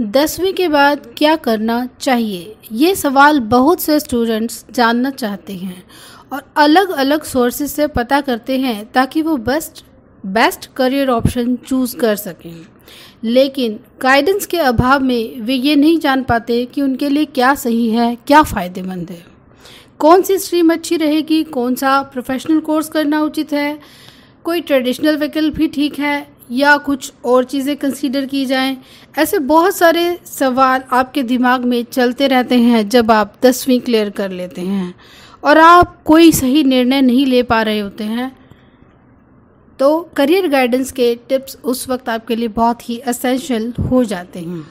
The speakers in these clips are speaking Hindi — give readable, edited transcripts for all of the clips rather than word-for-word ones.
10वीं के बाद क्या करना चाहिए? ये सवाल बहुत से स्टूडेंट्स जानना चाहते हैं और अलग अलग सोर्सेज से पता करते हैं ताकि वो बेस्ट करियर ऑप्शन चूज़ कर सकें। लेकिन गाइडेंस के अभाव में वे ये नहीं जान पाते कि उनके लिए क्या सही है, क्या फ़ायदेमंद है, कौन सी स्ट्रीम अच्छी रहेगी, कौन सा प्रोफेशनल कोर्स करना उचित है, कोई ट्रेडिशनल विकल्प भी ठीक है या कुछ और चीज़ें कंसीडर की जाएं। ऐसे बहुत सारे सवाल आपके दिमाग में चलते रहते हैं जब आप 10वीं क्लियर कर लेते हैं और आप कोई सही निर्णय नहीं ले पा रहे होते हैं। तो करियर गाइडेंस के टिप्स उस वक्त आपके लिए बहुत ही एसेंशियल हो जाते हैं।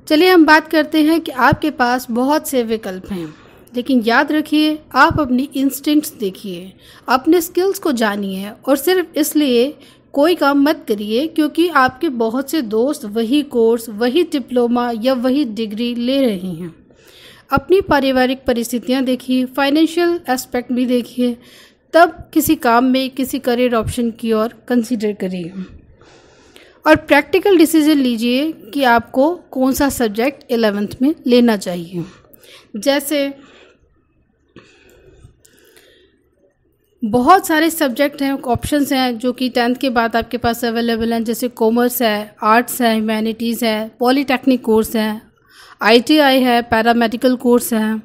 चलिए हम बात करते हैं कि आपके पास बहुत से विकल्प हैं, लेकिन याद रखिए आप अपनी इंस्टिंक्ट्स देखिए, अपने स्किल्स को जानिए और सिर्फ इसलिए कोई काम मत करिए क्योंकि आपके बहुत से दोस्त वही कोर्स, वही डिप्लोमा या वही डिग्री ले रहे हैं। अपनी पारिवारिक परिस्थितियां देखिए, फाइनेंशियल एस्पेक्ट भी देखिए, तब किसी काम में किसी करियर ऑप्शन की ओर कंसीडर करिए और प्रैक्टिकल डिसीजन लीजिए कि आपको कौन सा सब्जेक्ट 11th में लेना चाहिए। जैसे बहुत सारे सब्जेक्ट हैं, ऑप्शंस हैं जो कि 10th के बाद आपके पास अवेलेबल हैं, जैसे कॉमर्स है, आर्ट्स है, ह्यूमैनिटीज़ है, पॉलीटेक्निक कोर्स है, ITI है, पैरामेडिकल कोर्स है,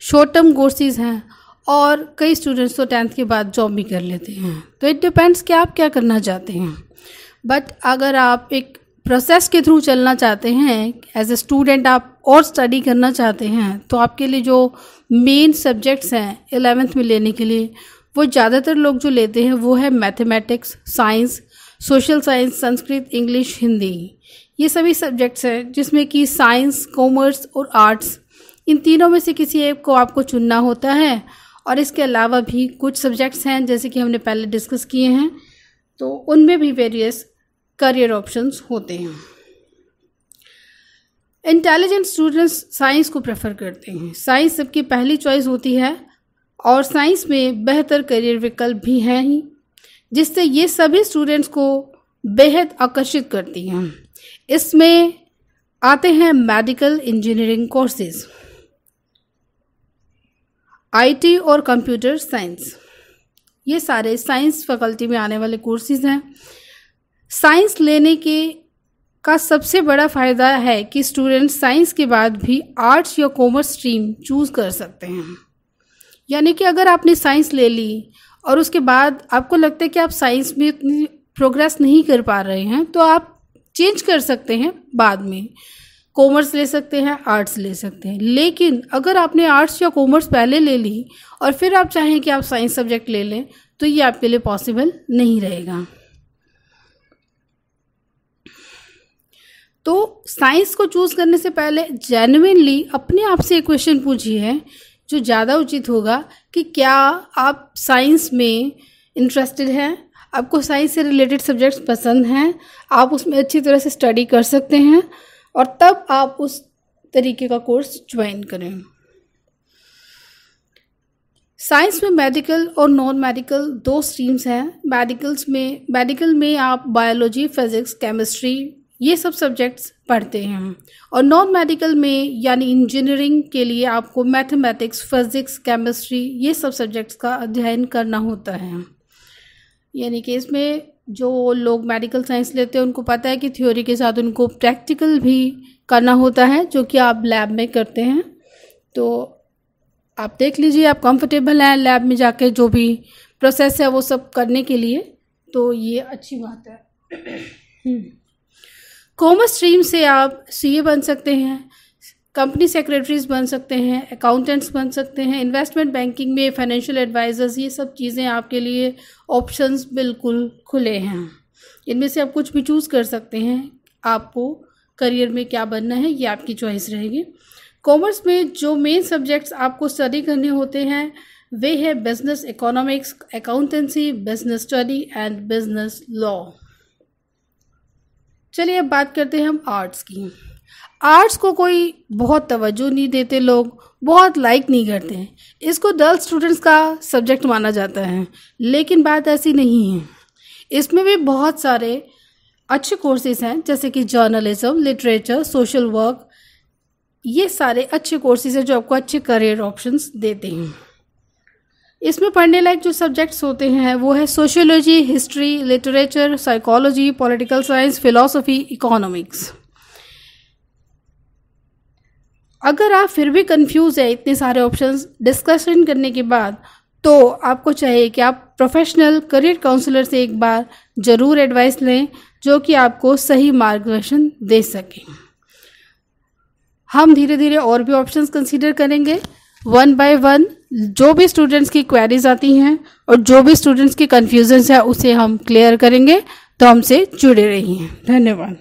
शॉर्ट टर्म कोर्सेज हैं और कई स्टूडेंट्स तो 10th के बाद जॉब भी कर लेते हैं। तो इट डिपेंड्स कि आप क्या करना चाहते हैं। बट अगर आप एक प्रोसेस के थ्रू चलना चाहते हैं, एज ए स्टूडेंट आप और स्टडी करना चाहते हैं, तो आपके लिए जो मेन सब्जेक्ट्स हैं 11th में लेने के लिए, वो ज़्यादातर लोग जो लेते हैं वो है mathematics, science, social science, Sanskrit, English, Hindi. ये सभी सब्जेक्ट्स हैं जिसमें कि साइंस, कॉमर्स और आर्ट्स, इन तीनों में से किसी एक को आपको चुनना होता है। और इसके अलावा भी कुछ सब्जेक्ट्स हैं जैसे कि हमने पहले डिस्कस किए हैं, तो उनमें भी वेरियस करियर ऑप्शंस होते हैं। इंटेलिजेंट स्टूडेंट्स साइंस को प्रेफर करते हैं, साइंस सबकी पहली चॉइस होती है और साइंस में बेहतर करियर विकल्प भी हैं ही, जिससे ये सभी स्टूडेंट्स को बेहद आकर्षित करती हैं। इसमें आते हैं मेडिकल इंजीनियरिंग कोर्सेज, IT और कंप्यूटर साइंस, ये सारे साइंस फैकल्टी में आने वाले कोर्सेज हैं। साइंस लेने का सबसे बड़ा फ़ायदा है कि स्टूडेंट साइंस के बाद भी आर्ट्स या कॉमर्स स्ट्रीम चूज़ कर सकते हैं। यानी कि अगर आपने साइंस ले ली और उसके बाद आपको लगता है कि आप साइंस में इतनी प्रोग्रेस नहीं कर पा रहे हैं, तो आप चेंज कर सकते हैं, बाद में कॉमर्स ले सकते हैं, आर्ट्स ले सकते हैं। लेकिन अगर आपने आर्ट्स या कॉमर्स पहले ले ली और फिर आप चाहें कि आप साइंस सब्जेक्ट ले लें, तो ये आपके लिए पॉसिबल नहीं रहेगा। तो साइंस को चूज़ करने से पहले जेन्युइनली अपने आप से एक क्वेश्चन पूछिए जो ज़्यादा उचित होगा कि क्या आप साइंस में इंटरेस्टेड हैं, आपको साइंस से रिलेटेड सब्जेक्ट्स पसंद हैं, आप उसमें अच्छी तरह से स्टडी कर सकते हैं, और तब आप उस तरीके का कोर्स ज्वाइन करें। साइंस में मेडिकल और नॉन मेडिकल दो स्ट्रीम्स हैं। मेडिकल में आप बायोलॉजी, फिजिक्स, केमिस्ट्री, ये सब सब्जेक्ट्स पढ़ते हैं, और नॉन मेडिकल में यानी इंजीनियरिंग के लिए आपको मैथमेटिक्स, फिजिक्स, केमिस्ट्री, ये सब सब्जेक्ट्स का अध्ययन करना होता है। यानी कि इसमें जो लोग मेडिकल साइंस लेते हैं उनको पता है कि थ्योरी के साथ उनको प्रैक्टिकल भी करना होता है, जो कि आप लैब में करते हैं। तो आप देख लीजिए आप कंफर्टेबल हैं लैब में जाके जो भी प्रोसेस है वो सब करने के लिए, तो ये अच्छी बात है। कॉमर्स स्ट्रीम से आप CA बन सकते हैं, कंपनी सेक्रेटरीज बन सकते हैं, अकाउंटेंट्स बन सकते हैं, इन्वेस्टमेंट बैंकिंग में फाइनेंशियल एडवाइजर्स, ये सब चीज़ें आपके लिए ऑप्शंस बिल्कुल खुले हैं। इनमें से आप कुछ भी चूज़ कर सकते हैं, आपको करियर में क्या बनना है ये आपकी चॉइस रहेगी। कॉमर्स में जो मेन सब्जेक्ट्स आपको स्टडी करने होते हैं वे है business economics, accountancy, business study and business law. चलिए अब बात करते हैं हम आर्ट्स की। आर्ट्स को कोई बहुत तवज्जो नहीं देते, लोग बहुत लाइक नहीं करते हैं, इसको डल स्टूडेंट्स का सब्जेक्ट माना जाता है, लेकिन बात ऐसी नहीं है। इसमें भी बहुत सारे अच्छे कोर्सेज हैं जैसे कि जर्नलिज्म, लिटरेचर, सोशल वर्क, ये सारे अच्छे कोर्सेज हैं जो आपको अच्छे करियर ऑप्शंस देते हैं। इसमें पढ़ने लायक जो सब्जेक्ट्स होते हैं वो है sociology, history, literature, psychology, political science, philosophy, economics. अगर आप फिर भी कंफ्यूज है इतने सारे ऑप्शंस डिस्कशन करने के बाद, तो आपको चाहिए कि आप प्रोफेशनल करियर काउंसलर से एक बार ज़रूर एडवाइस लें जो कि आपको सही मार्गदर्शन दे सकें। हम धीरे धीरे और भी ऑप्शंस कंसीडर करेंगे, वन बाय वन। जो भी स्टूडेंट्स की क्वेरीज आती हैं और जो भी स्टूडेंट्स की कन्फ्यूजन्स है उसे हम क्लियर करेंगे। तो हमसे जुड़े रहिए। धन्यवाद।